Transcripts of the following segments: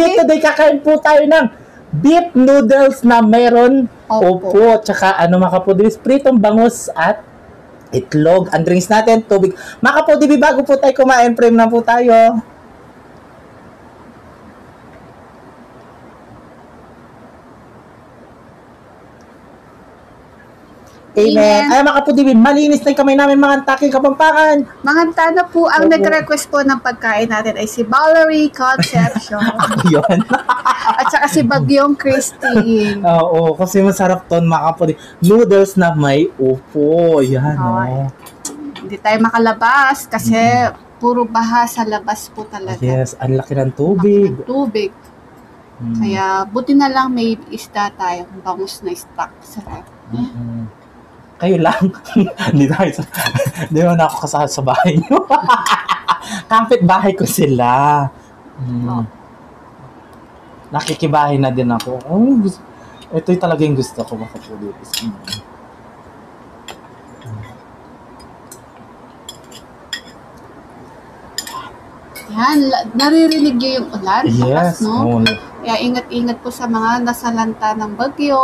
Baby, today kakain po tayo ng beef noodles na meron Opo. tsaka mga kapodibis, pritong bangus at itlog. Ang drinks natin, tubig. Mga kapodibis, bago po tayo kumain, frame na po tayo. Amen. Ay, mga kapodibis, malinis na yung kamay namin, mga taking Kapampangan. Mga tana po, ang nag-request po ng pagkain natin ay si Valerie Concepcion. Ako yun. At saka si Bagyong Christine. Oo, kasi masarap ton, mga kapodibis. Noodles na may upo. Yan, Okay. Hindi tayo makalabas kasi puro baha sa labas po talaga. Yes, ang laki ng tubig. Tubig. Kaya buti na lang may isda tayo, bangus na stock sa ref. Kayo lang. Hindi mo na ako kasama sa bahay nyo. Kapit bahay ko sila. Nakikibahay na din ako. Ito yung talaga yung gusto ko, mga kapodibis. Yan, naririnig niyo yung ulan? Yes. Lakas, no? Kaya ingat-ingat po sa mga nasalanta ng bagyo.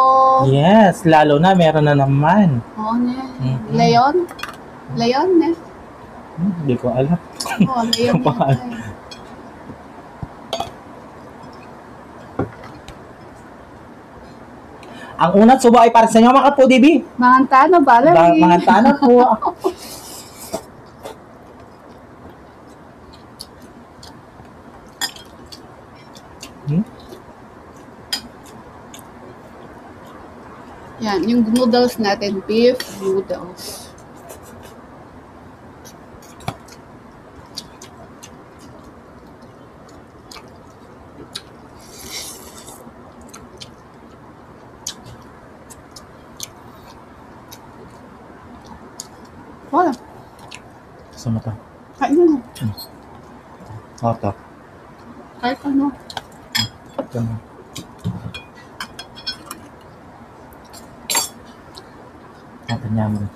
Yes, lalo na meron na naman. Oo, ne. Leon? Leon, ne? Hindi ko alam. Oo, Leon. Ang unang subo ay para sa inyo, mga kapodibis. Mga tano, Valerie. Mga tana po. Yan, yung noodles natin, beef noodles. Wala. Gusto mo to? Kain na. Ito. Kahit ano. Ito na. Natin namin.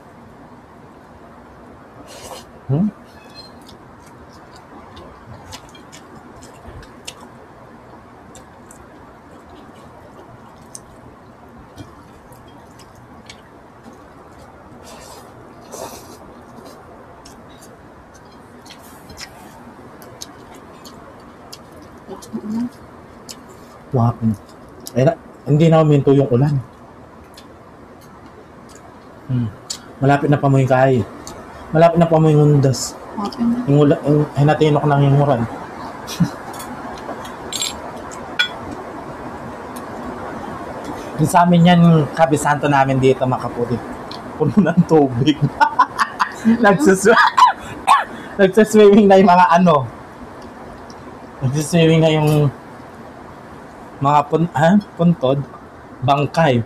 Wapin. Hindi na uminto yung ulan. Malapit na pa mo yung kahay. Malapit na pa mo yung undas. Yung hinatinok lang yung muran. Yung sa amin yan, kabisanto namin dito, mga kapodibis. Puno ng tubig. Nagsaswimming na yung mga nagsaswimming na yung mga puntod. Bangkay.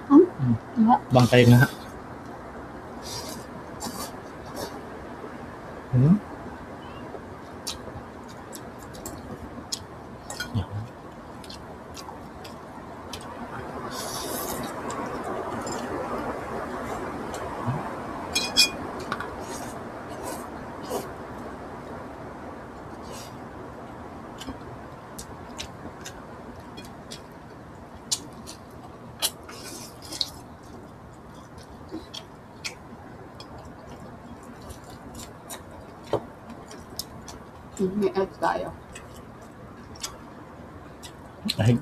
Bangkay nga. May egg tayo. Ay.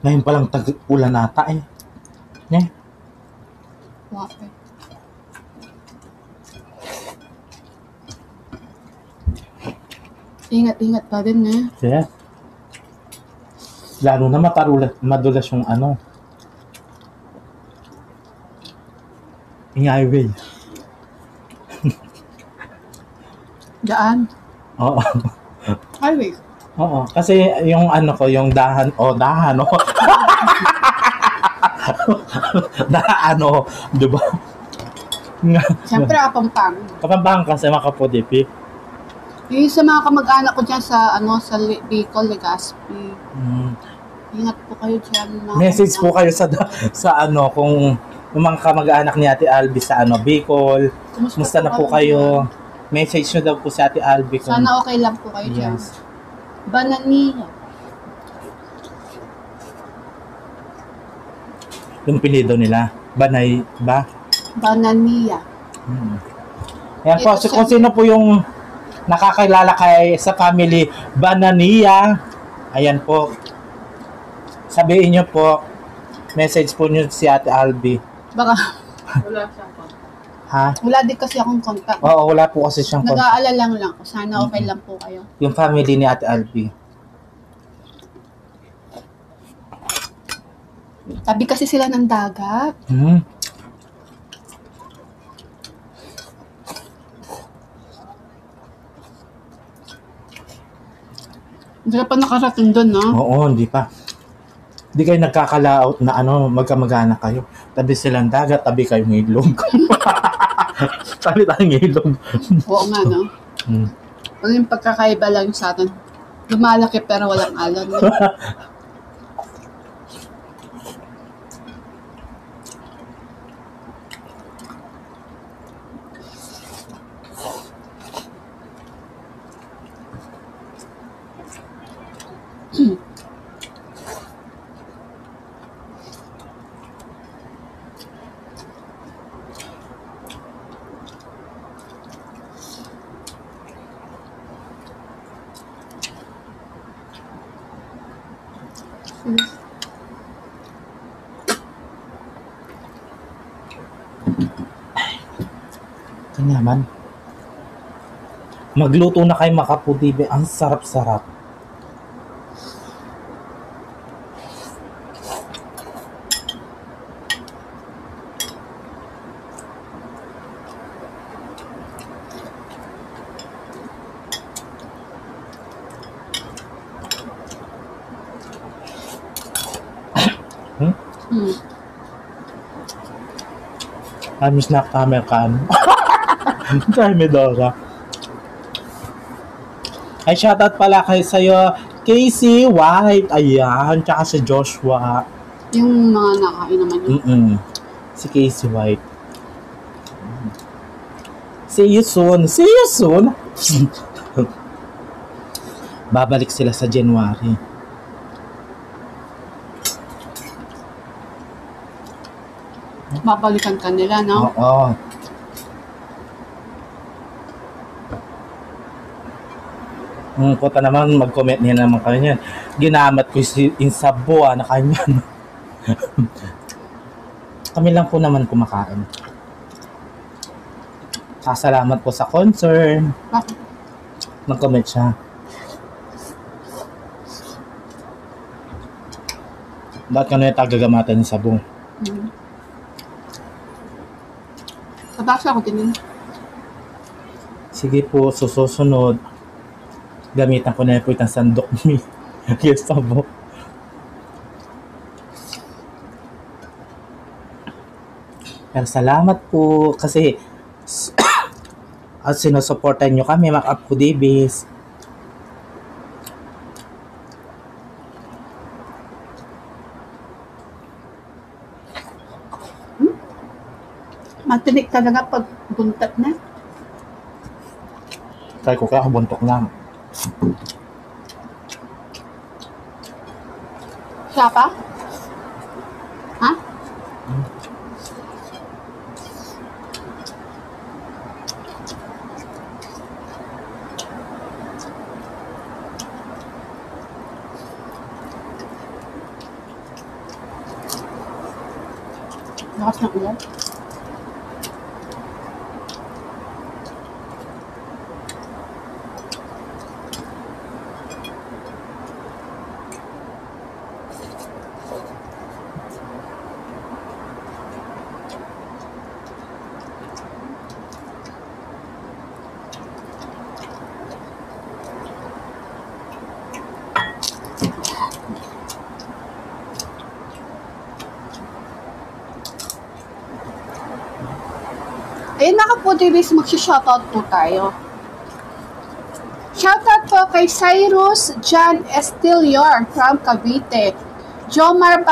Ngayon palang tag-ulan nata eh. Wape. Ingat-ingat pa din eh. Yeah. Lalo na madulas yung yung highway. Daan? Oo. Highway? Oo. Kasi yung yung dahan. na ano, di ba? Siyempre, Kapampangan. Kapampangan kasi mga kapudipi. Yung sa mga kamag-anak ko dyan sa, sa Bicol, Legazpi. Ingat po kayo dyan. Message po kayo sa ano, kung yung mga kamag-anak ni Ate Albi sa ano, Bicol. Kumusta na po kayo? Message nyo daw po si Ate Albi. Sana okay lang po kayo dyan. Yes. Banania. Yung pinido nila. Banay ba? Banania. Yan po, Ito kung sino po yung nakakilala kay sa family Banania, ayan po. Sabihin nyo po, message po nyo si Ate Albi. Baka, wala siyang contact. Ha? Wala din kasi akong contact. Oo, wala po kasi siyang contact. Nag-aalala lang ako. Sana okay lang po kayo. Yung family ni Ate Albi. Tabi kasi sila ng dagat. Hindi ka pa nakarating doon, no? Oo, hindi pa. Hindi kayo nagkakalaot na ano, magkamag-anak kayo. Tabi silang dagat, tabi kayong ilog. Tabi tayong ilog. Oo nga, no? Ano yung pagkakaiba lang sa atin? Lumalaki pero walang alon. No? Kanyaman. Magluto na kayo mga kapudibi. Ang sarap-sarap. Amis na Amerikano. Kaya Medora. Ay, shoutout pala kayo sa'yo, Casey White. Ayan. Tsaka si Joshua. Yung mga nakain naman yun. Si Casey White. See you soon. See you soon. Babalik sila sa January. Babalikan ka nila, no? Oo. Punta naman, mag-comment niya naman kayo niyan. Ginamat ko si Insabo, na kanyan. Kami lang po naman kumakain. Salamat po sa concern. Bakit? Nag-comment siya. Bakit ka na yung tagagamatan ni Sabong? Kabasa ako din. Sige po, susunod. Gamitan ko na po itang sandok ni Sabong. Pero salamat po kasi at sinusuportan nyo kami mga Kapudibis. Matinik talaga pag buntat na. Kaya ko kaya buntok lang. Siya pa? Ha? Lakas ng ulan. Ayun mga kapudibis, magsha-shoutout po tayo. Shoutout po kay Cyrus John Estilior from Cavite, Jomar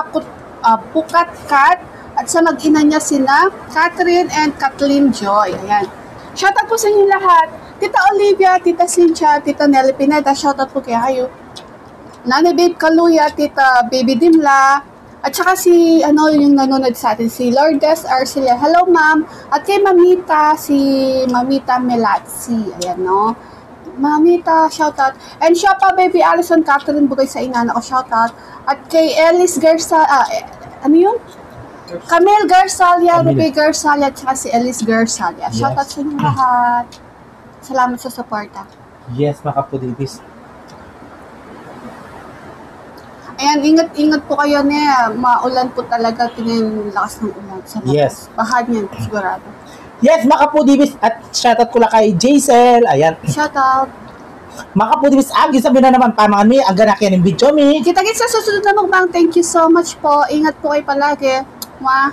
Bukatkat, at sa mag-ina niya sina Catherine and Kathleen Joy. Ayan. Shoutout po sa inyo lahat. Tita Olivia, Tita Cynthia, Tita Nelly Pineda, shoutout po kayo. Nanay Babe Kaluya, Tita Baby Dimla, at saka si, yung nanonood sa atin, si Lourdes Arcelia. Hello, ma'am. At kay Mamita, si Mamita Melatsi. Ayan, no? Mamita, shoutout. And siya pa, Baby Allison Catherine Bugay sa inana ko, shoutout. At kay Ellis Garza, Camille Garzalia, Ruby Garzalia, at saka si Ellis Garzalia. Shoutout sa inyo lahat. Salamat sa suporta. Yes, mga kapudibis. Ayan, ingat po kayo na maulan po talaga, tingin lakas ng ulan sa labas. Yes. Bahad niyan, sigurado. Yes, mga kapudibis, at shoutout ko lang kay Jaisel. Ayan. Shoutout. Mga kapudibis, sabi na naman pamangan mi, ang ganak yan ng video mi. Kita-kits sa susunod na mukbang. Thank you so much po. Ingat po kayo palagi. Mwah.